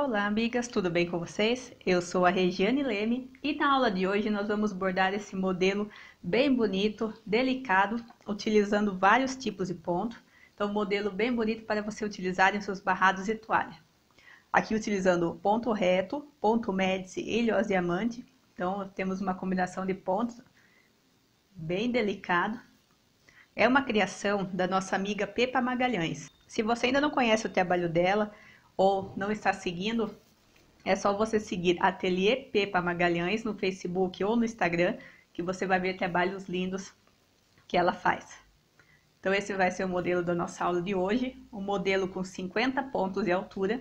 Olá, amigas, tudo bem com vocês? Eu sou a Regiane Leme e na aula de hoje nós vamos bordar esse modelo bem bonito, delicado, utilizando vários tipos de ponto. Então, um modelo bem bonito para você utilizar em seus barrados e toalha. Aqui utilizando ponto reto, ponto médici e ilhós diamante. Então, temos uma combinação de pontos bem delicado. É uma criação da nossa amiga Pepa Magalhães. Se você ainda não conhece o trabalho dela ou não está seguindo, é só você seguir Ateliê Pepa Magalhães no Facebook ou no Instagram, que você vai ver trabalhos lindos que ela faz. Então esse vai ser o modelo da nossa aula de hoje, um modelo com 50 pontos de altura,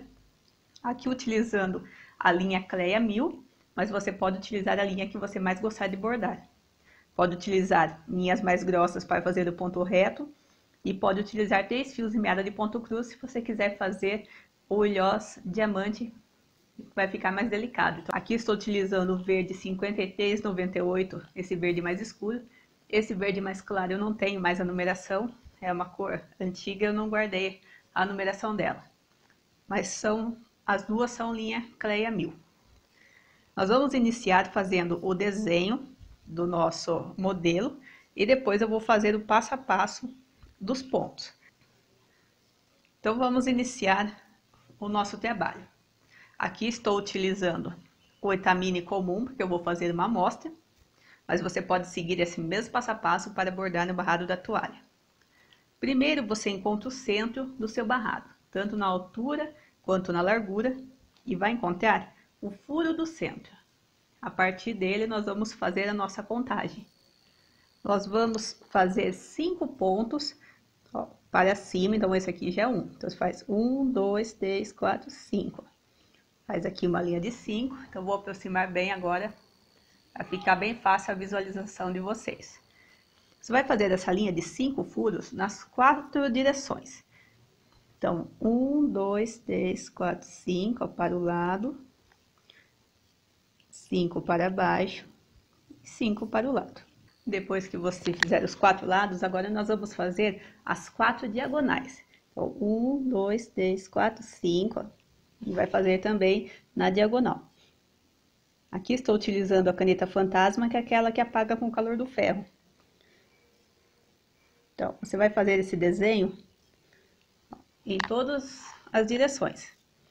aqui utilizando a linha Cleia 1000, mas você pode utilizar a linha que você mais gostar de bordar. Pode utilizar linhas mais grossas para fazer o ponto reto e pode utilizar 3 fios de meada de ponto cruz se você quiser fazer o ilhós diamante, vai ficar mais delicado. Então, aqui estou utilizando o verde 5398, esse verde mais escuro. Esse verde mais claro eu não tenho mais a numeração, é uma cor antiga, eu não guardei a numeração dela. Mas as duas são linha Cleia 1000. Nós vamos iniciar fazendo o desenho do nosso modelo e depois eu vou fazer o passo a passo dos pontos. Então vamos iniciar o nosso trabalho. Aqui estou utilizando o etamine comum, porque eu vou fazer uma amostra, mas você pode seguir esse mesmo passo a passo para bordar no barrado da toalha. Primeiro você encontra o centro do seu barrado, tanto na altura quanto na largura, e vai encontrar o furo do centro. A partir dele nós vamos fazer a nossa contagem. Nós vamos fazer 5 pontos para cima, então esse aqui já é 1. Então você faz 1, 2, 3, 4, 5. Faz aqui uma linha de 5, então vou aproximar bem agora, para ficar bem fácil a visualização de vocês. Você vai fazer essa linha de 5 furos nas 4 direções. Então, 1, 2, 3, 4, 5 para o lado, 5 para baixo e 5 para o lado. Depois que você fizer os 4 lados, agora nós vamos fazer as 4 diagonais. Então, 1, 2, 3, 4, 5, e vai fazer também na diagonal. Aqui estou utilizando a caneta fantasma, que é aquela que apaga com o calor do ferro. Então, você vai fazer esse desenho em todas as direções.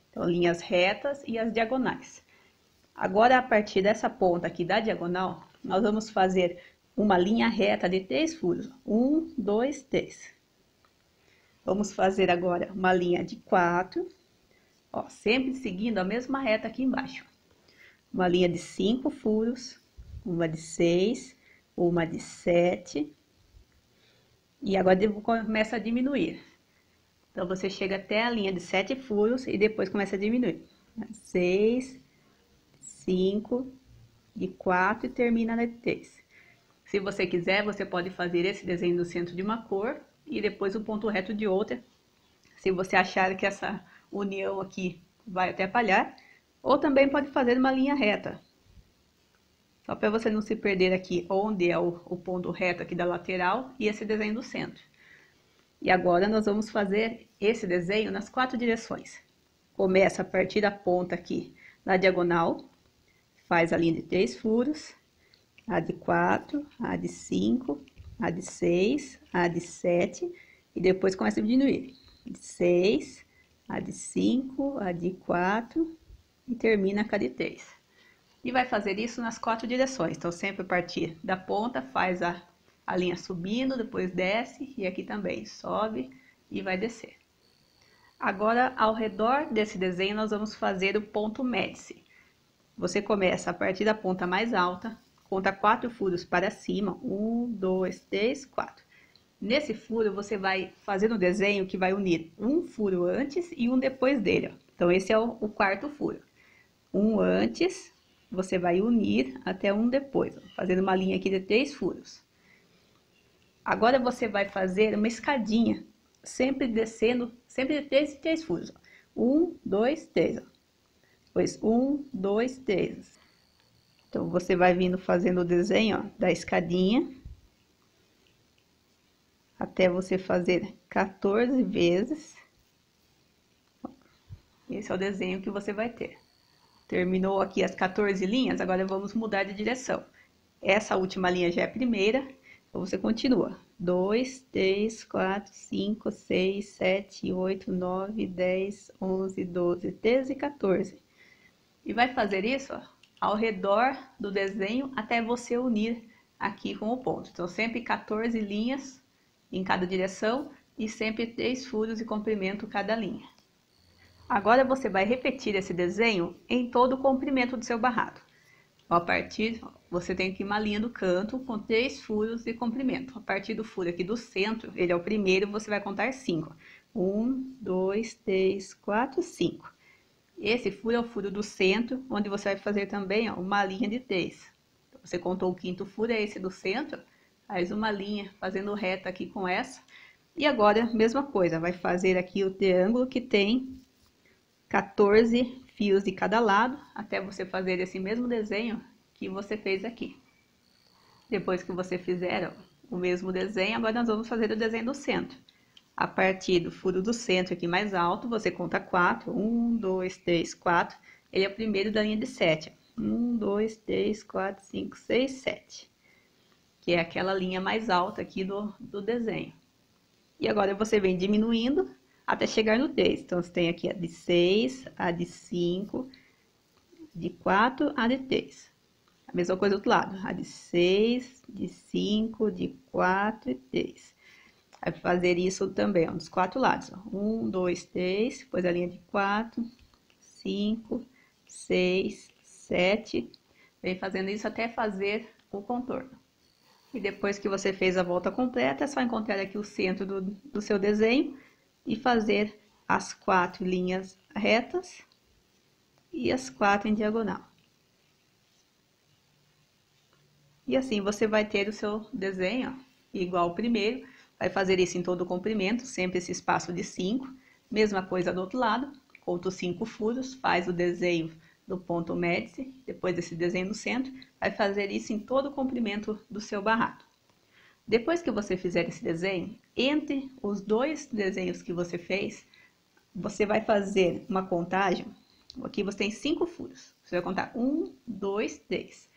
Então, linhas retas e as diagonais. Agora, a partir dessa ponta aqui da diagonal, nós vamos fazer uma linha reta de 3 furos. 1, 2, 3. Vamos fazer agora uma linha de 4, sempre seguindo a mesma reta aqui embaixo. Uma linha de 5 furos, uma de 6, uma de 7. E agora começa a diminuir. Então, você chega até a linha de 7 furos e depois começa a diminuir. 6, 5, de 4 e termina na de 3. Se você quiser, você pode fazer esse desenho no centro de uma cor e depois o ponto reto de outra. Se você achar que essa união aqui vai atrapalhar, ou também pode fazer uma linha reta. Só para você não se perder aqui onde é o ponto reto aqui da lateral e esse desenho do centro. E agora nós vamos fazer esse desenho nas 4 direções. Começa a partir da ponta aqui na diagonal, faz a linha de 3 furos, a de 4, a de 5, a de 6, a de 7 e depois começa a diminuir. De 6, a de 5, a de 4 e termina com a de 3. E vai fazer isso nas 4 direções. Então, sempre a partir da ponta, faz a linha subindo, depois desce e aqui também sobe e vai descer. Agora, ao redor desse desenho, nós vamos fazer o ponto médici. Você começa a partir da ponta mais alta, conta 4 furos para cima, 1, 2, 3, 4. Nesse furo, você vai fazer um desenho que vai unir um furo antes e um depois dele. Então, esse é o 4º furo. Um antes, você vai unir até um depois, fazendo uma linha aqui de 3 furos. Agora, você vai fazer uma escadinha, sempre descendo, sempre de 3 e 3 furos. 1, 2, 3. Depois, 1, 2, 3. Então, você vai vindo fazendo o desenho, da escadinha, até você fazer 14 vezes. Esse é o desenho que você vai ter. Terminou aqui as 14 linhas, agora vamos mudar de direção. Essa última linha já é a primeira, então você continua. 2, 3, 4, 5, 6, 7, 8, 9, 10, 11, 12, 13 e 14. E vai fazer isso, ó, ao redor do desenho até você unir aqui com o ponto. Então, sempre 14 linhas em cada direção e sempre 3 furos de comprimento cada linha. Agora você vai repetir esse desenho em todo o comprimento do seu barrado. A partir, você tem aqui uma linha do canto com 3 furos de comprimento. A partir do furo aqui do centro, ele é o primeiro, você vai contar 5. 1, 2, 3, 4, 5. Esse furo é o furo do centro, onde você vai fazer também, ó, uma linha de 3. Você contou o quinto furo, é esse do centro, faz uma linha fazendo reta aqui com essa. E agora, mesma coisa, vai fazer aqui o triângulo que tem 14 fios de cada lado, até você fazer esse mesmo desenho que você fez aqui. Depois que você fizer, ó, o mesmo desenho, agora nós vamos fazer o desenho do centro. A partir do furo do centro aqui mais alto, você conta 4. 1, 2, 3, 4. Ele é o primeiro da linha de 7. 1, 2, 3, 4, 5, 6, 7. Que é aquela linha mais alta aqui do desenho. E agora você vem diminuindo até chegar no 3. Então, você tem aqui a de 6, a de 5, de 4, a de 3. A mesma coisa do outro lado. A de 6, de 5, de 4 e 3. Vai fazer isso também, ó, dos 4 lados. 1, 2, 3, depois a linha de 4, 5, 6, 7. Vem fazendo isso até fazer o contorno. E depois que você fez a volta completa, é só encontrar aqui o centro do seu desenho e fazer as 4 linhas retas e as 4 em diagonal. E assim você vai ter o seu desenho, ó, igual ao primeiro. Vai fazer isso em todo o comprimento, sempre esse espaço de 5. Mesma coisa do outro lado, conta os 5 furos, faz o desenho do ponto médice, depois desse desenho no centro, vai fazer isso em todo o comprimento do seu barrado. Depois que você fizer esse desenho, entre os 2 desenhos que você fez, você vai fazer uma contagem. Aqui você tem 5 furos. Você vai contar 1, 2, 3.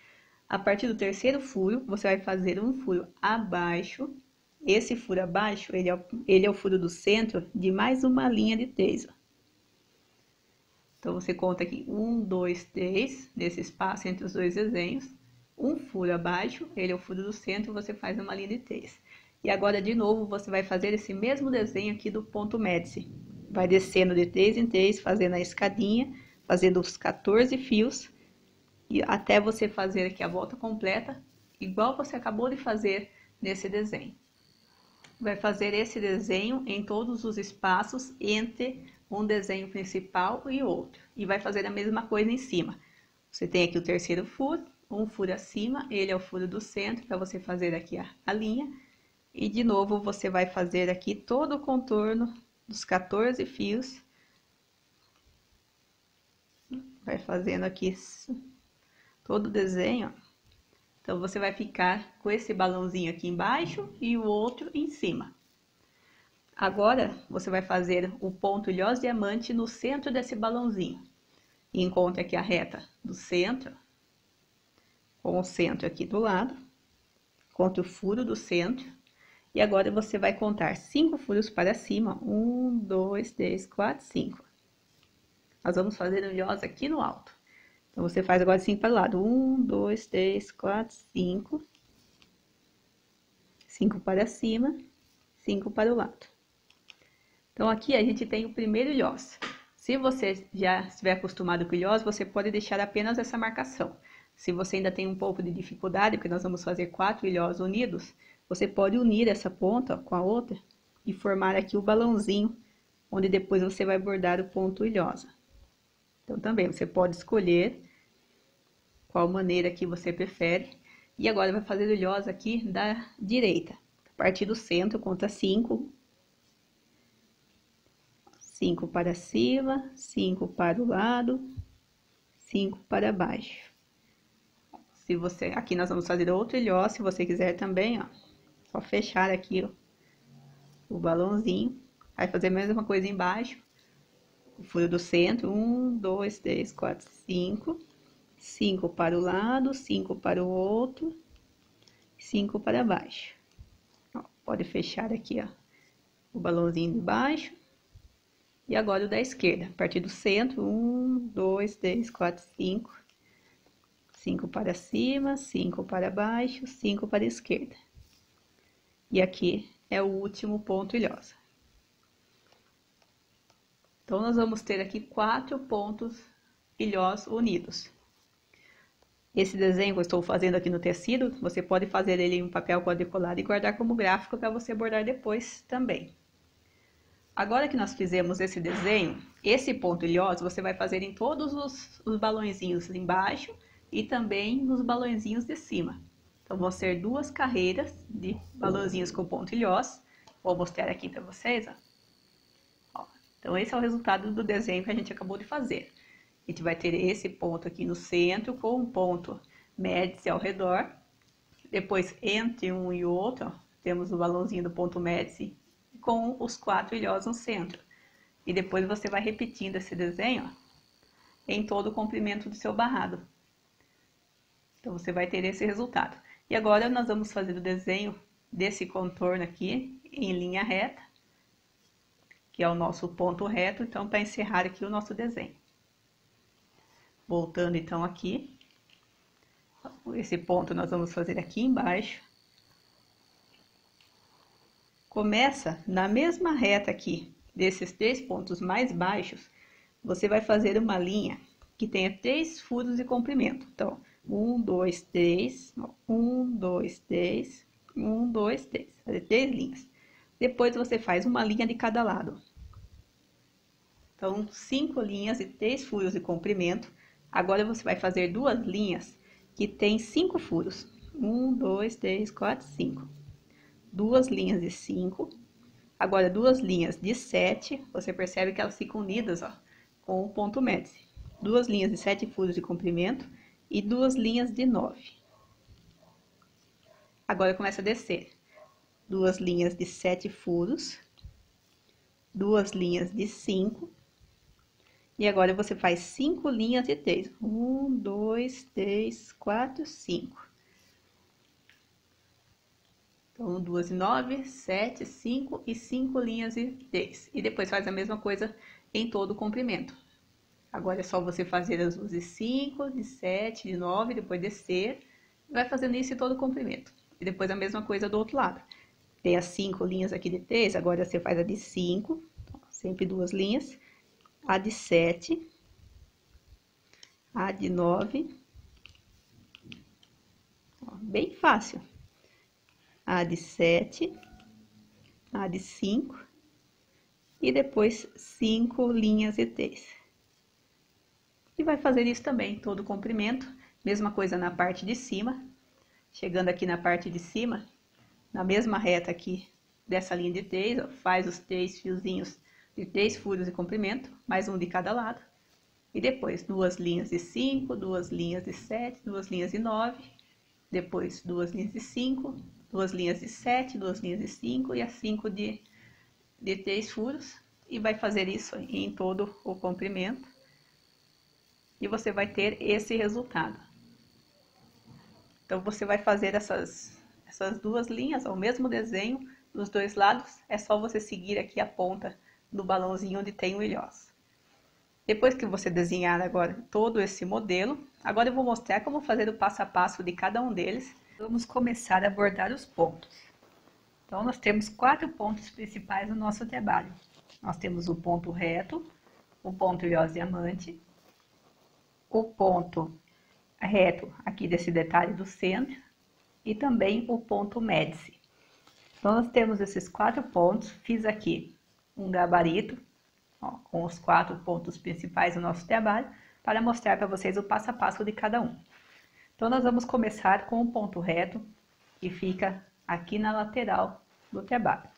A partir do terceiro furo, você vai fazer um furo abaixo. Esse furo abaixo, ele é o furo do centro de mais uma linha de 3. Ó. Então, você conta aqui 1, 2, 3, nesse espaço entre os 2 desenhos. Um furo abaixo, ele é o furo do centro, você faz uma linha de 3. E agora, de novo, você vai fazer esse mesmo desenho aqui do ponto médice. Vai descendo de 3 em 3, fazendo a escadinha, fazendo os 14 fios, e até você fazer aqui a volta completa, igual você acabou de fazer nesse desenho. Vai fazer esse desenho em todos os espaços entre um desenho principal e outro. E vai fazer a mesma coisa em cima. Você tem aqui o terceiro furo, um furo acima, ele é o furo do centro, para você fazer aqui a linha. E de novo, você vai fazer aqui todo o contorno dos 14 fios. Vai fazendo aqui todo o desenho, ó. Então, você vai ficar com esse balãozinho aqui embaixo e o outro em cima. Agora, você vai fazer o ponto ilhós diamante no centro desse balãozinho. E encontra aqui a reta do centro, com o centro aqui do lado. Conta o furo do centro. E agora, você vai contar 5 furos para cima. 1, 2, 3, 4, 5. Nós vamos fazer o ilhós aqui no alto. Então, você faz agora 5 para o lado. 1, 2, 3, 4, 5. 5 para cima, 5 para o lado. Então, aqui a gente tem o primeiro ilhós. Se você já estiver acostumado com o ilhós, você pode deixar apenas essa marcação. Se você ainda tem um pouco de dificuldade, porque nós vamos fazer 4 ilhós unidos, você pode unir essa ponta com a outra e formar aqui o balãozinho, onde depois você vai bordar o ponto ilhosa. Então, também você pode escolher qual maneira que você prefere. E agora vai fazer o ilhós aqui da direita. A partir do centro, conta 5. 5 para cima, 5 para o lado, 5 para baixo. Se você, aqui nós vamos fazer outro ilhós, se você quiser também, ó. Só fechar aqui, ó, o balãozinho. Vai fazer a mesma coisa embaixo. o furo do centro, 1, 2, 3, 4, 5, 5 para o lado, 5 para o outro, 5 para baixo. Ó, pode fechar aqui, ó, o balãozinho de baixo. E agora o da esquerda, a partir do centro, 1, 2, 3, 4, 5, 5 para cima, 5 para baixo, 5 para a esquerda. E aqui é o último ponto ilhosa. Então, nós vamos ter aqui 4 pontos ilhós unidos. Esse desenho que eu estou fazendo aqui no tecido, você pode fazer ele em um papel quadriculado e guardar como gráfico para você bordar depois também. Agora que nós fizemos esse desenho, esse ponto ilhoso você vai fazer em todos os balõezinhos embaixo e também nos balõezinhos de cima. Então, vão ser 2 carreiras de balãozinhos com ponto ilhoso. Vou mostrar aqui para vocês, ó. Então, esse é o resultado do desenho que a gente acabou de fazer. A gente vai ter esse ponto aqui no centro com um ponto médice ao redor. Depois, entre um e outro, ó, temos o balãozinho do ponto médice com os 4 ilhós no centro. E depois você vai repetindo esse desenho, ó, em todo o comprimento do seu barrado. Então, você vai ter esse resultado. E agora nós vamos fazer o desenho desse contorno aqui em linha reta, que é o nosso ponto reto, então, para encerrar aqui o nosso desenho. Voltando então aqui, esse ponto nós vamos fazer aqui embaixo. Começa na mesma reta aqui, desses 3 pontos mais baixos, você vai fazer uma linha que tenha 3 furos de comprimento. Então, 1, 2, 3, 1, 2, 3, 1, 2, 3, fazer 3 linhas. Depois você faz uma linha de cada lado. Então, 5 linhas e 3 furos de comprimento. Agora você vai fazer 2 linhas que tem 5 furos. 1, 2, 3, 4, 5. 2 linhas de 5. Agora, 2 linhas de 7. Você percebe que elas ficam unidas, ó, com o ponto médice. 2 linhas de 7 furos de comprimento e 2 linhas de 9. Agora começa a descer. 2 linhas de 7 furos. 2 linhas de 5. E agora você faz 5 linhas de 3. 1, 2, 3, 4, 5. Então, 2 e 9, 7, 5 e 5 linhas de 3. E depois faz a mesma coisa em todo o comprimento. Agora é só você fazer as duas de 5, de 7, de 9, depois descer. Vai fazendo isso em todo o comprimento. E depois a mesma coisa do outro lado. Tem as 5 linhas aqui de 3, agora você faz a de 5, sempre 2 linhas. A de 7, a de 9, ó, bem fácil. A de 7, a de 5 e depois 5 linhas de 3. E vai fazer isso também, todo o comprimento, mesma coisa na parte de cima. Chegando aqui na parte de cima, na mesma reta aqui dessa linha de 3, ó, faz os 3 fiozinhos de 3 furos de comprimento, mais um de cada lado. E depois 2 linhas de 5, 2 linhas de 7, 2 linhas de 9. Depois 2 linhas de 5, 2 linhas de 7, 2 linhas de 5 e as 5 de 3 furos. E vai fazer isso em todo o comprimento. E você vai ter esse resultado. Então, você vai fazer essas 2 linhas, o mesmo desenho dos 2 lados. É só você seguir aqui a ponta do balãozinho onde tem o ilhós. Depois que você desenhar agora todo esse modelo, agora eu vou mostrar como fazer o passo a passo de cada um deles. Vamos começar a bordar os pontos. Então, nós temos 4 pontos principais no nosso trabalho. Nós temos o ponto reto, o ponto ilhós diamante, o ponto reto aqui desse detalhe do centro e também o ponto médice. Então, nós temos esses 4 pontos, fiz aqui um gabarito, ó, com os 4 pontos principais do nosso trabalho, para mostrar para vocês o passo a passo de cada um. Então, nós vamos começar com o ponto reto, que fica aqui na lateral do trabalho.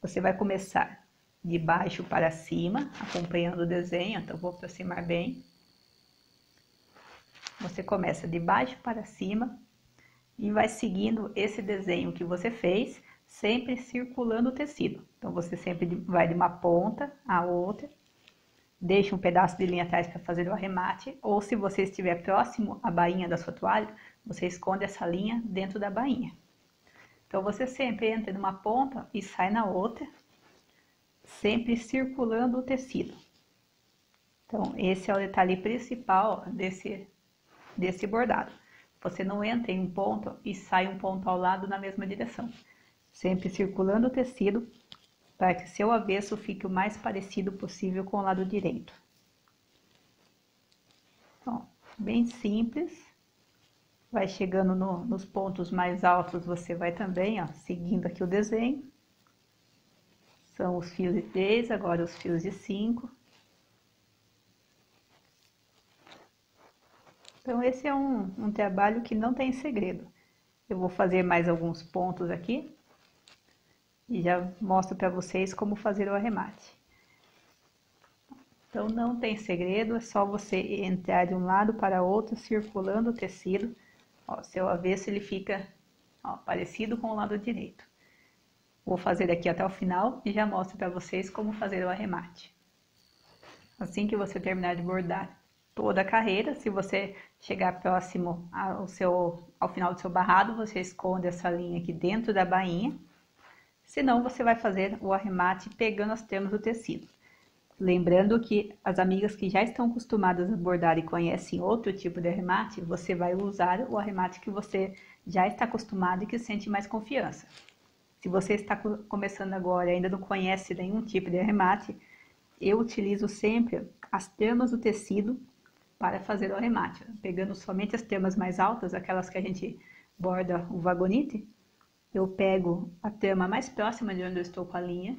Você vai começar de baixo para cima, acompanhando o desenho, então vou aproximar bem. Você começa de baixo para cima e vai seguindo esse desenho que você fez, sempre circulando o tecido. Então, você sempre vai de uma ponta à outra, deixa um pedaço de linha atrás para fazer o arremate, ou se você estiver próximo à bainha da sua toalha, você esconde essa linha dentro da bainha. Então, você sempre entra numa ponta e sai na outra, sempre circulando o tecido. Então, esse é o detalhe principal desse bordado. Você não entra em um ponto e sai um ponto ao lado na mesma direção. Sempre circulando o tecido para que seu avesso fique o mais parecido possível com o lado direito. Então, bem simples. Vai chegando nos pontos mais altos, você vai também, ó, seguindo aqui o desenho. São os fios de 3, agora os fios de 5. Então, esse é um trabalho que não tem segredo. Eu vou fazer mais alguns pontos aqui e já mostro para vocês como fazer o arremate. Então, não tem segredo, é só você entrar de um lado para outro, circulando o tecido. Ó, seu avesso ele fica, ó, parecido com o lado direito. Vou fazer aqui até o final e já mostro para vocês como fazer o arremate. Assim que você terminar de bordar toda a carreira, se você chegar próximo ao final do seu barrado, você esconde essa linha aqui dentro da bainha. Senão, você vai fazer o arremate pegando as tramas do tecido. Lembrando que as amigas que já estão acostumadas a bordar e conhecem outro tipo de arremate, você vai usar o arremate que você já está acostumado e que sente mais confiança. Se você está começando agora e ainda não conhece nenhum tipo de arremate, eu utilizo sempre as tramas do tecido para fazer o arremate. Pegando somente as tramas mais altas, aquelas que a gente borda o vagonite, eu pego a trama mais próxima de onde eu estou com a linha.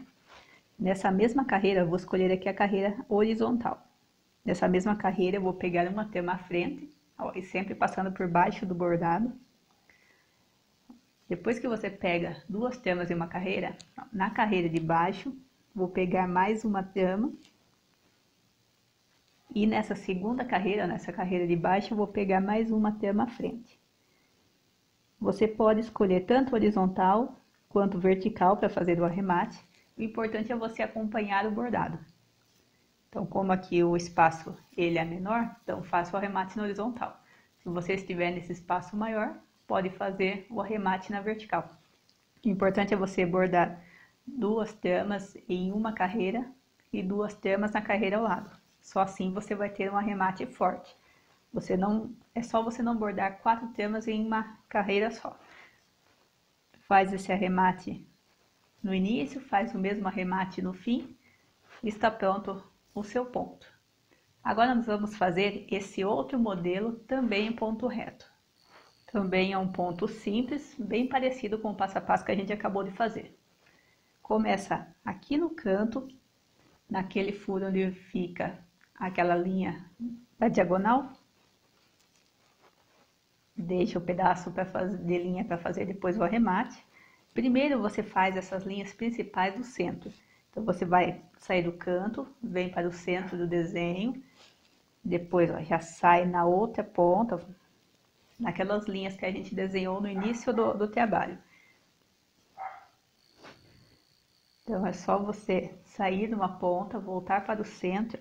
Nessa mesma carreira, eu vou escolher aqui a carreira horizontal. Nessa mesma carreira, eu vou pegar uma trama à frente, ó, e sempre passando por baixo do bordado. Depois que você pega duas tramas em uma carreira, ó, na carreira de baixo, vou pegar mais uma trama. E nessa segunda carreira, nessa carreira de baixo, eu vou pegar mais uma trama à frente. Você pode escolher tanto horizontal quanto vertical para fazer o arremate. O importante é você acompanhar o bordado. Então, como aqui o espaço ele é menor, então faça o arremate na horizontal. Se você estiver nesse espaço maior, pode fazer o arremate na vertical. O importante é você bordar duas tramas em uma carreira e duas tramas na carreira ao lado. Só assim você vai ter um arremate forte. É só você não bordar 4 tramas em uma carreira só. Faz esse arremate no início, faz o mesmo arremate no fim e está pronto o seu ponto. Agora nós vamos fazer esse outro modelo também em ponto reto. Também é um ponto simples, bem parecido com o passo a passo que a gente acabou de fazer. Começa aqui no canto, naquele furo onde fica aquela linha da diagonal. Deixa o pedaço de linha para fazer depois o arremate. Primeiro você faz essas linhas principais do centro. Então você vai sair do canto, vem para o centro do desenho, depois ó, já sai na outra ponta, naquelas linhas que a gente desenhou no início do trabalho. Então é só você sair de uma ponta, voltar para o centro.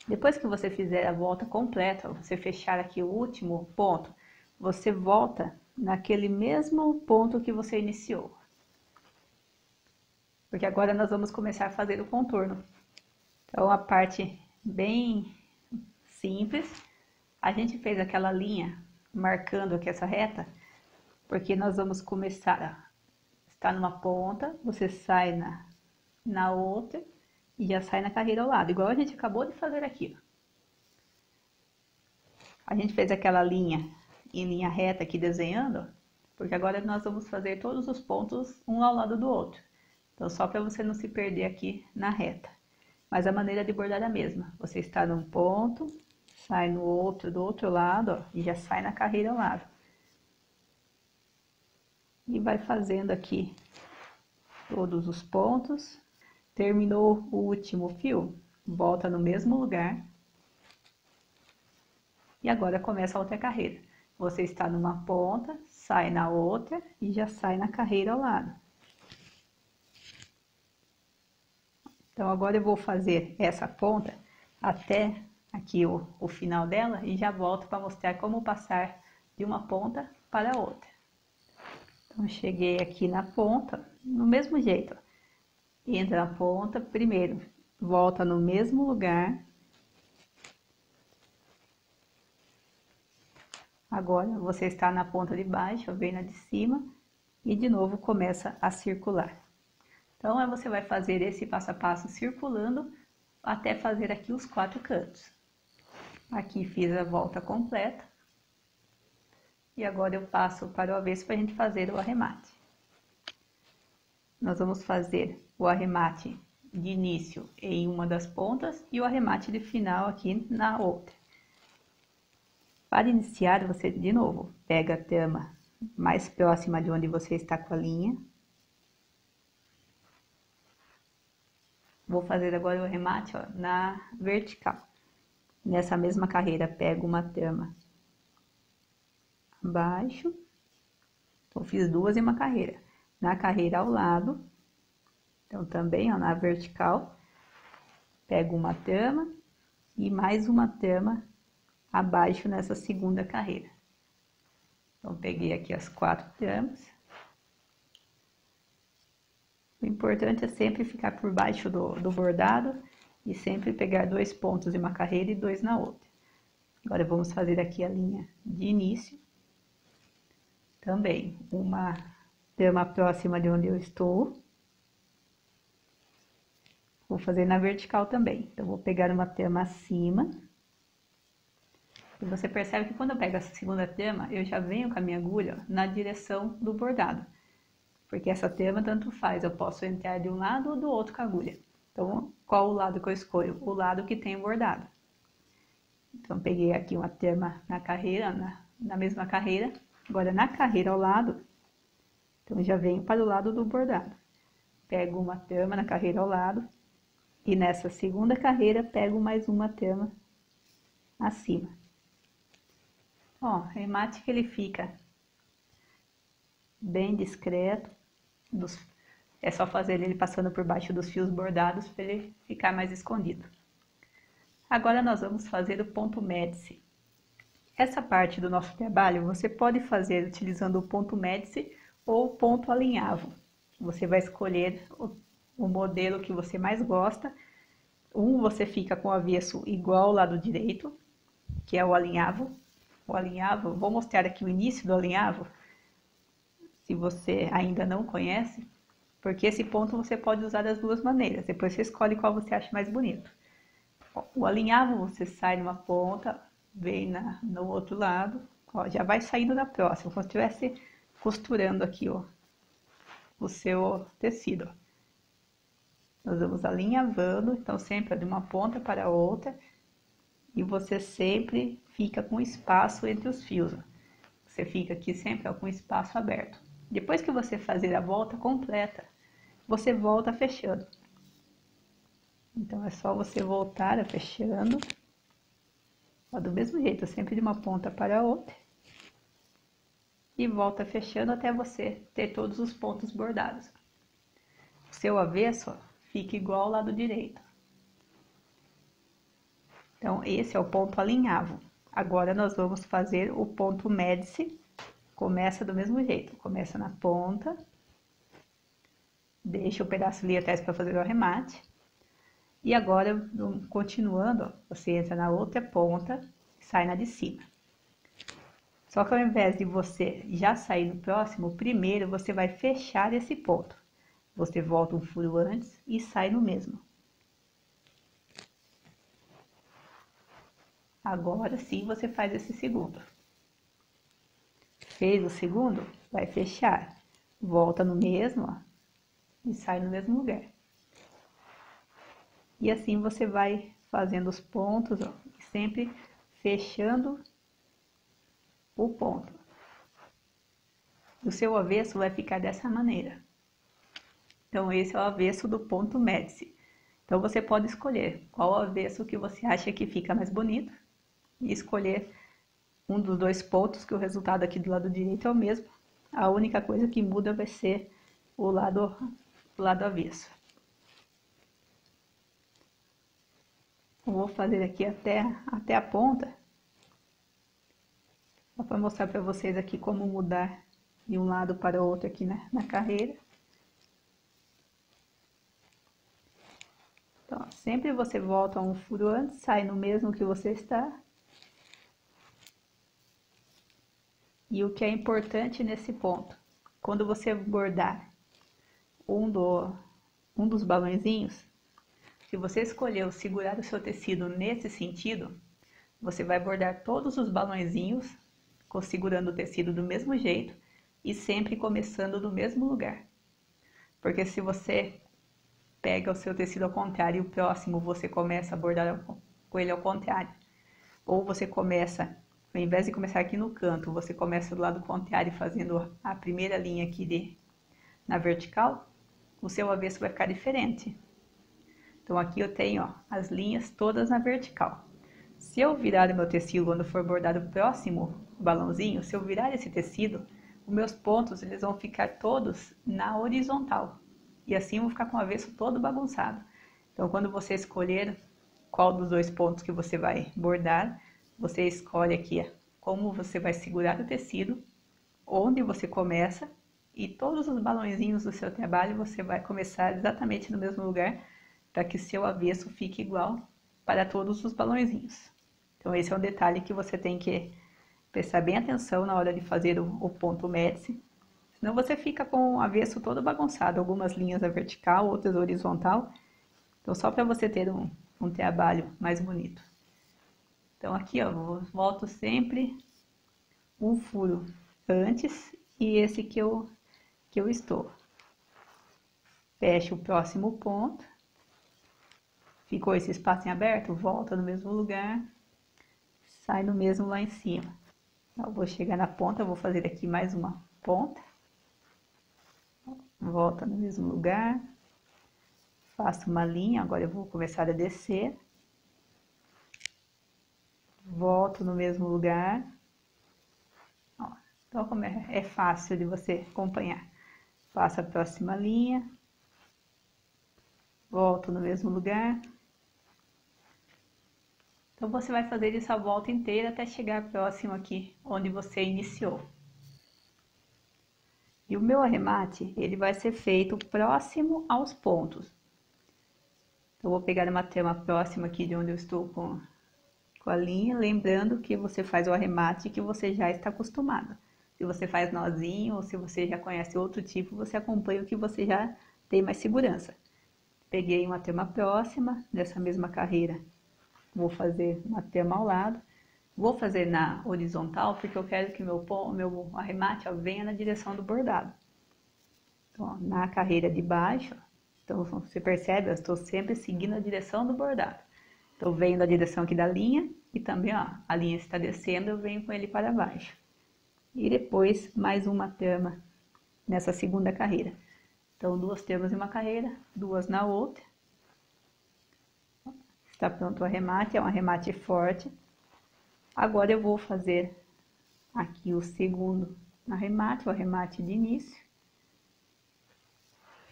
Depois que você fizer a volta completa, você fechar aqui o último ponto, você volta naquele mesmo ponto que você iniciou. Porque agora nós vamos começar a fazer o contorno. Então, a parte bem simples, a gente fez aquela linha marcando aqui essa reta, porque nós vamos começar a estar numa ponta, você sai na outra e já sai na carreira ao lado, igual a gente acabou de fazer aqui. A gente fez aquela linha em linha reta aqui desenhando, porque agora nós vamos fazer todos os pontos um ao lado do outro. Então, só para você não se perder aqui na reta. Mas a maneira de bordar é a mesma. Você está num ponto, sai no outro, do outro lado, ó, e já sai na carreira ao lado. E vai fazendo aqui todos os pontos. Terminou o último fio, volta no mesmo lugar. E agora começa a outra carreira. Você está numa ponta, sai na outra e já sai na carreira ao lado. Então, agora eu vou fazer essa ponta até aqui o final dela e já volto para mostrar como passar de uma ponta para a outra. Então, cheguei aqui na ponta, no mesmo jeito, ó. Entra na ponta, primeiro, volta no mesmo lugar. Agora, você está na ponta de baixo, vem na de cima e de novo começa a circular. Então, você vai fazer esse passo a passo circulando até fazer aqui os 4 cantos. Aqui fiz a volta completa. E agora eu passo para o avesso para a gente fazer o arremate. Nós vamos fazer o arremate de início em uma das pontas e o arremate de final aqui na outra. Para iniciar, você de novo pega a trama mais próxima de onde você está com a linha. Vou fazer agora o arremate, ó, na vertical. Nessa mesma carreira, pego uma trama abaixo. Então, fiz 2 em uma carreira. Na carreira ao lado, então também, ó, na vertical, pego uma trama e mais uma trama abaixo nessa segunda carreira. Então, peguei aqui as 4 tramas. O importante é sempre ficar por baixo do bordado e sempre pegar 2 pontos em uma carreira e 2 na outra. Agora, vamos fazer aqui a linha de início. Também, uma trama próxima de onde eu estou. Vou fazer na vertical também. Então, vou pegar uma trama acima. E você percebe que quando eu pego essa segunda trama, eu já venho com a minha agulha na direção do bordado. Porque essa trama tanto faz, eu posso entrar de um lado ou do outro com a agulha. Então, qual o lado que eu escolho? O lado que tem o bordado. Então, peguei aqui uma trama na carreira, na mesma carreira. Agora, na carreira ao lado, então já venho para o lado do bordado. Pego uma trama na carreira ao lado e nessa segunda carreira pego mais uma trama acima. Ó, remate que ele fica bem discreto. É só fazer ele passando por baixo dos fios bordados para ele ficar mais escondido. Agora nós vamos fazer o ponto médice. Essa parte do nosso trabalho você pode fazer utilizando o ponto médice ou o ponto alinhavo. Você vai escolher o modelo que você mais gosta. Você fica com o avesso igual ao lado direito, que é o alinhavo. O alinhavo, vou mostrar aqui o início do alinhavo, se você ainda não conhece, porque esse ponto você pode usar das 2 maneiras, depois você escolhe qual você acha mais bonito. O alinhavo, você sai numa ponta, vem no outro lado, ó, já vai saindo na próxima, como se estivesse costurando aqui, ó, o seu tecido. Nós vamos alinhavando, então sempre de uma ponta para a outra, e você sempre fica com espaço entre os fios, ó. Você fica aqui sempre, ó, com espaço aberto. Depois que você fazer a volta completa, você volta fechando. Então, é só você voltar fechando, ó, do mesmo jeito, sempre de uma ponta para a outra. E volta fechando até você ter todos os pontos bordados. O seu avesso, ó, fica igual ao lado direito. Então, esse é o ponto alinhavo. Agora, nós vamos fazer o ponto médice. Começa do mesmo jeito, começa na ponta, deixa o pedaço ali atrás para fazer o arremate. E agora, continuando, ó, você entra na outra ponta e sai na de cima. Só que ao invés de você já sair no próximo, primeiro você vai fechar esse ponto. Você volta um furo antes e sai no mesmo. Agora sim você faz esse segundo. Fez o segundo, vai fechar. Volta no mesmo, ó, e sai no mesmo lugar. E assim você vai fazendo os pontos, ó, sempre fechando o ponto. O seu avesso vai ficar dessa maneira. Então, esse é o avesso do ponto médice. Então, você pode escolher qual avesso que você acha que fica mais bonito e escolher um dos 2 pontos, que o resultado aqui do lado direito é o mesmo. A única coisa que muda vai ser o lado avesso. Eu vou fazer aqui até a ponta. Só para mostrar para vocês aqui como mudar de um lado para o outro aqui na carreira. Então, ó, sempre você volta um furo antes, sai no mesmo que você está. E o que é importante nesse ponto, quando você bordar um dos balãozinhos, se você escolheu segurar o seu tecido nesse sentido, você vai bordar todos os balãozinhos, segurando o tecido do mesmo jeito e sempre começando do mesmo lugar. Porque se você pega o seu tecido ao contrário e o próximo você começa a bordar com ele ao contrário, ou você começa, ao invés de começar aqui no canto, você começa do lado contrário fazendo a primeira linha aqui na vertical, o seu avesso vai ficar diferente. Então aqui eu tenho, ó, as linhas todas na vertical. Se eu virar o meu tecido quando for bordar o próximo balãozinho, se eu virar esse tecido, os meus pontos eles vão ficar todos na horizontal. E assim vão ficar com o avesso todo bagunçado. Então quando você escolher qual dos dois pontos que você vai bordar, você escolhe aqui como você vai segurar o tecido, onde você começa, e todos os balãozinhos do seu trabalho você vai começar exatamente no mesmo lugar, para que seu avesso fique igual para todos os balãozinhos. Então esse é um detalhe que você tem que prestar bem atenção na hora de fazer o ponto médice, senão você fica com o avesso todo bagunçado, algumas linhas na vertical, outras horizontal. Então só para você ter um trabalho mais bonito. Então aqui ó, eu volto sempre um furo antes e esse que eu estou. Fecho o próximo ponto. Ficou esse espaço em aberto, volta no mesmo lugar, sai no mesmo lá em cima. Eu vou chegar na ponta, vou fazer aqui mais uma ponta. Volta no mesmo lugar. Faço uma linha, agora eu vou começar a descer. Volto no mesmo lugar. Ó, então como é fácil de você acompanhar. Faço a próxima linha. Volto no mesmo lugar. Então você vai fazer isso a volta inteira até chegar próximo aqui, onde você iniciou. E o meu arremate, ele vai ser feito próximo aos pontos. Eu vou pegar uma trama próxima aqui de onde eu estou com a linha, lembrando que você faz o arremate que você já está acostumado. Se você faz nozinho ou se você já conhece outro tipo, você acompanha o que você já tem mais segurança. Peguei uma trama próxima dessa mesma carreira. Vou fazer uma trama ao lado, vou fazer na horizontal, porque eu quero que meu arremate ó, venha na direção do bordado. Então, ó, na carreira de baixo, então você percebe, eu estou sempre seguindo a direção do bordado. Então, venho da direção aqui da linha, e também, ó, a linha está descendo, eu venho com ele para baixo. E depois, mais uma trama nessa segunda carreira. Então, duas tramas em uma carreira, duas na outra. Está pronto o arremate, é um arremate forte. Agora eu vou fazer aqui o segundo arremate, o arremate de início.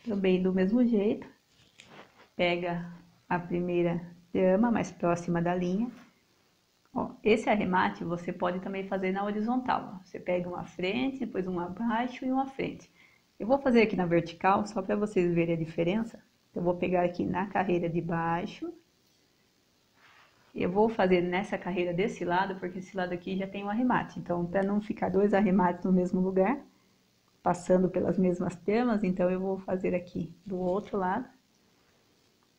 Também do mesmo jeito. Pega a primeira trama mais próxima da linha. Ó, esse arremate você pode também fazer na horizontal. Você pega uma frente, depois um abaixo e uma frente. Eu vou fazer aqui na vertical, só para vocês verem a diferença. Eu vou pegar aqui na carreira de baixo. Eu vou fazer nessa carreira desse lado, porque esse lado aqui já tem um arremate. Então, para não ficar dois arremates no mesmo lugar, passando pelas mesmas tramas, então eu vou fazer aqui do outro lado.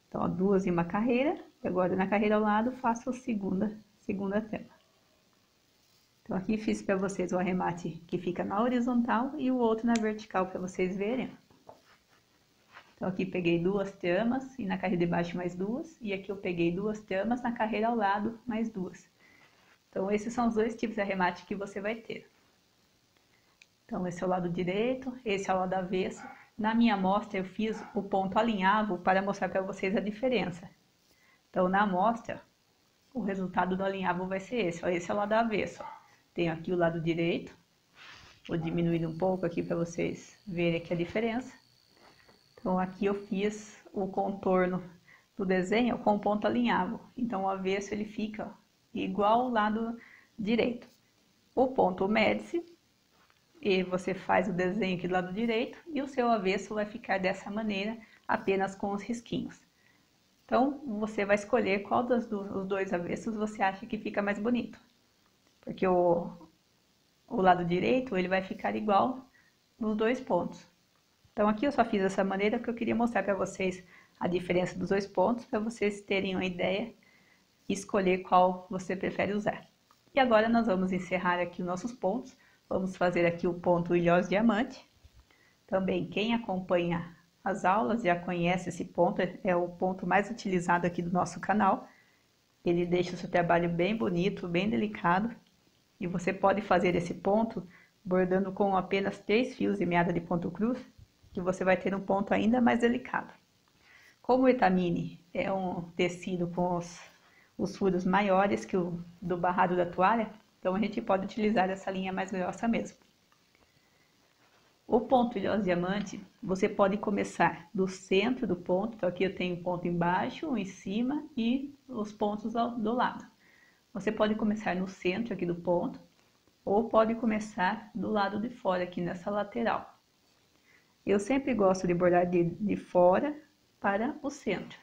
Então, ó, duas em uma carreira. E agora, na carreira ao lado, faço a segunda trama. Então, aqui fiz para vocês o arremate que fica na horizontal e o outro na vertical, para vocês verem. Então, aqui peguei duas tramas e na carreira de baixo mais duas. E aqui eu peguei duas tramas na carreira ao lado mais duas. Então, esses são os dois tipos de arremate que você vai ter. Então, esse é o lado direito, esse é o lado avesso. Na minha amostra, eu fiz o ponto alinhavo para mostrar para vocês a diferença. Então, na amostra, o resultado do alinhavo vai ser esse. Ó, esse é o lado avesso. Ó. Tenho aqui o lado direito. Vou diminuir um pouco aqui para vocês verem aqui a diferença. Então, aqui eu fiz o contorno do desenho com o ponto alinhável. Então, o avesso ele fica igual ao lado direito. O ponto mede-se e você faz o desenho aqui do lado direito e o seu avesso vai ficar dessa maneira, apenas com os risquinhos. Então, você vai escolher qual dos dois avessos você acha que fica mais bonito. Porque o lado direito ele vai ficar igual nos dois pontos. Então, aqui eu só fiz dessa maneira porque eu queria mostrar para vocês a diferença dos dois pontos, para vocês terem uma ideia e escolher qual você prefere usar. E agora nós vamos encerrar aqui os nossos pontos. Vamos fazer aqui o ponto ilhós diamante. Também quem acompanha as aulas já conhece esse ponto, é o ponto mais utilizado aqui do nosso canal. Ele deixa o seu trabalho bem bonito, bem delicado. E você pode fazer esse ponto bordando com apenas 3 fios de meada de ponto cruz, que você vai ter um ponto ainda mais delicado. Como o etamine é um tecido com os furos maiores que o do barrado da toalha, então a gente pode utilizar essa linha mais grossa mesmo. O ponto ilhós diamante, você pode começar do centro do ponto, então aqui eu tenho um ponto embaixo, um em cima e os pontos do lado. Você pode começar no centro aqui do ponto, ou pode começar do lado de fora, aqui nessa lateral. Eu sempre gosto de bordar de fora para o centro.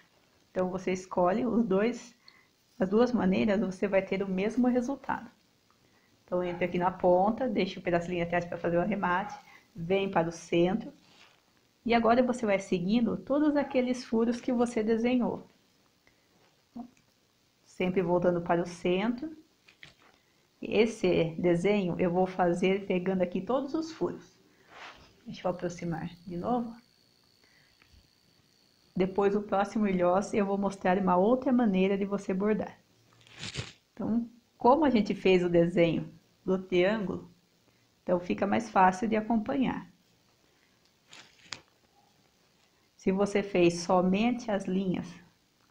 Então, você escolhe as duas maneiras, você vai ter o mesmo resultado. Então, entra aqui na ponta, deixa o pedaço de linha atrás para fazer o arremate, vem para o centro. E agora você vai seguindo todos aqueles furos que você desenhou. Sempre voltando para o centro. Esse desenho eu vou fazer pegando aqui todos os furos. Deixa eu aproximar de novo. Depois, o próximo ilhós, eu vou mostrar uma outra maneira de você bordar. Então, como a gente fez o desenho do triângulo, então fica mais fácil de acompanhar. Se você fez somente as linhas,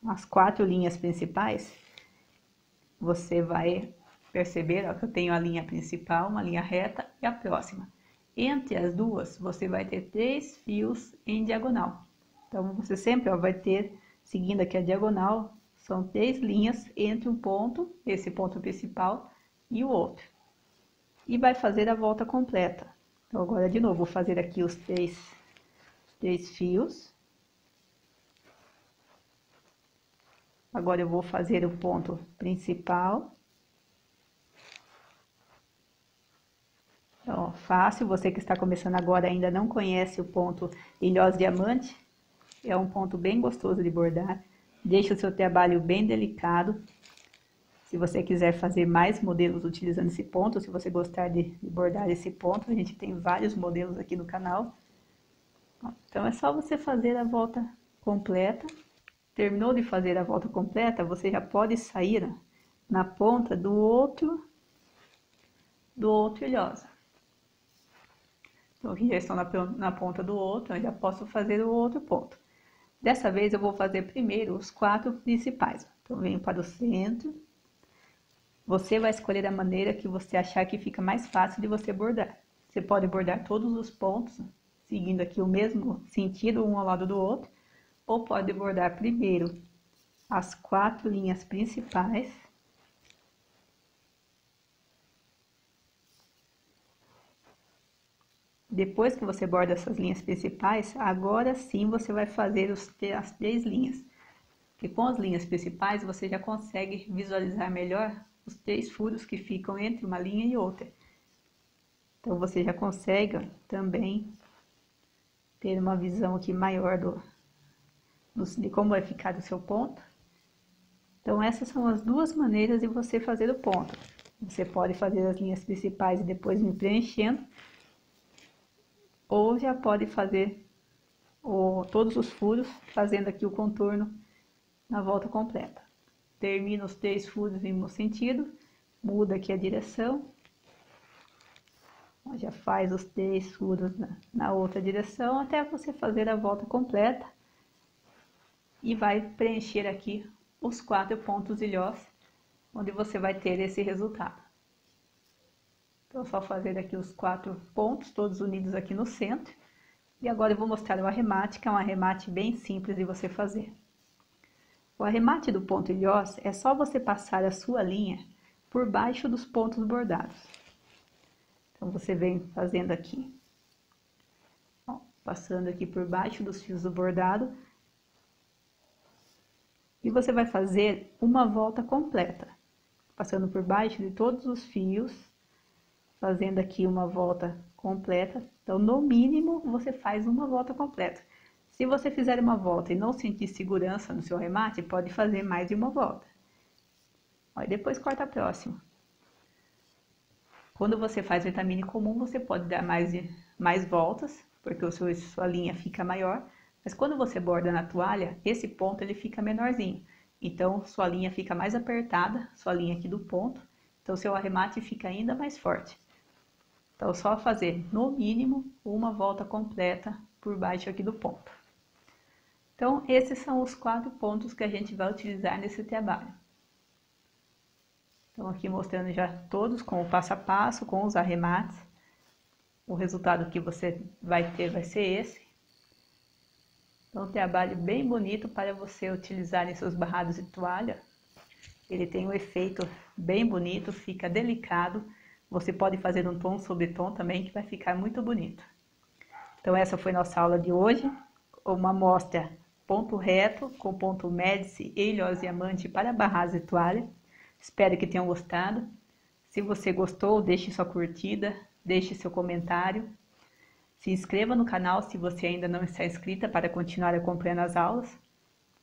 as 4 linhas principais, você vai perceber ó, que eu tenho a linha principal, uma linha reta e a próxima. Entre as duas, você vai ter 3 fios em diagonal. Então, você sempre ó, vai ter, seguindo aqui a diagonal, são 3 linhas entre um ponto, esse ponto principal, e o outro. E vai fazer a volta completa. Então, agora, de novo, vou fazer aqui os 3 fios. Agora, eu vou fazer o ponto principal. Então, fácil, você que está começando agora ainda não conhece o ponto ilhós diamante. É um ponto bem gostoso de bordar, deixa o seu trabalho bem delicado. Se você quiser fazer mais modelos utilizando esse ponto, se você gostar de bordar esse ponto, a gente tem vários modelos aqui no canal. Então, é só você fazer a volta completa. Terminou de fazer a volta completa, você já pode sair na ponta do outro ilhós. Então, aqui já estou na ponta do outro, eu já posso fazer o outro ponto. Dessa vez eu vou fazer primeiro os 4 principais. Então, venho para o centro. Você vai escolher a maneira que você achar que fica mais fácil de você bordar. Você pode bordar todos os pontos, seguindo aqui o mesmo sentido, um ao lado do outro. Ou pode bordar primeiro as 4 linhas principais. Depois que você borda essas linhas principais, agora sim você vai fazer as 3 linhas. Porque com as linhas principais você já consegue visualizar melhor os 3 furos que ficam entre uma linha e outra. Então, você já consegue também ter uma visão aqui maior de como vai ficar o seu ponto. Então, essas são as 2 maneiras de você fazer o ponto. Você pode fazer as linhas principais e depois ir preenchendo. Ou já pode fazer todos os furos, fazendo aqui o contorno na volta completa. Termina os 3 furos em um sentido, muda aqui a direção. Já faz os 3 furos na outra direção, até você fazer a volta completa. E vai preencher aqui os 4 pontos ilhós, onde você vai ter esse resultado. Então, só fazer aqui os 4 pontos, todos unidos aqui no centro. E agora eu vou mostrar o arremate, que é um arremate bem simples de você fazer. O arremate do ponto ilhós é só você passar a sua linha por baixo dos pontos bordados. Então, você vem fazendo aqui, ó, passando aqui por baixo dos fios do bordado. E você vai fazer uma volta completa, passando por baixo de todos os fios, fazendo aqui uma volta completa. Então, no mínimo, você faz uma volta completa. Se você fizer uma volta e não sentir segurança no seu arremate, pode fazer mais de uma volta. Ó, e depois corta a próxima. Quando você faz vertamine comum, você pode dar mais voltas, porque sua linha fica maior. Mas quando você borda na toalha, esse ponto ele fica menorzinho. Então, sua linha fica mais apertada, sua linha aqui do ponto. Então, seu arremate fica ainda mais forte. Então, só fazer, no mínimo, uma volta completa por baixo aqui do ponto. Então, esses são os 4 pontos que a gente vai utilizar nesse trabalho. Então, aqui mostrando já todos com o passo a passo, com os arremates. O resultado que você vai ter vai ser esse. Então, um trabalho bem bonito para você utilizar em seus barrados de toalha. Ele tem um efeito bem bonito, fica delicado. Você pode fazer um tom sobre tom também, que vai ficar muito bonito. Então, essa foi nossa aula de hoje. Uma amostra ponto reto com ponto médice e ilhós diamante para barrados de toalha. Espero que tenham gostado. Se você gostou, deixe sua curtida, deixe seu comentário. Se inscreva no canal se você ainda não está inscrita para continuar acompanhando as aulas.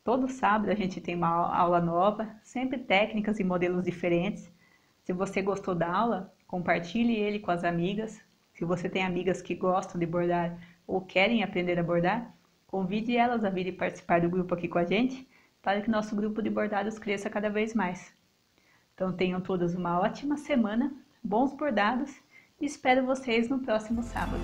Todo sábado a gente tem uma aula nova, sempre técnicas e modelos diferentes. Se você gostou da aula, compartilhe ele com as amigas. Se você tem amigas que gostam de bordar ou querem aprender a bordar, convide elas a virem participar do grupo aqui com a gente, para que nosso grupo de bordados cresça cada vez mais. Então tenham todos uma ótima semana, bons bordados e espero vocês no próximo sábado.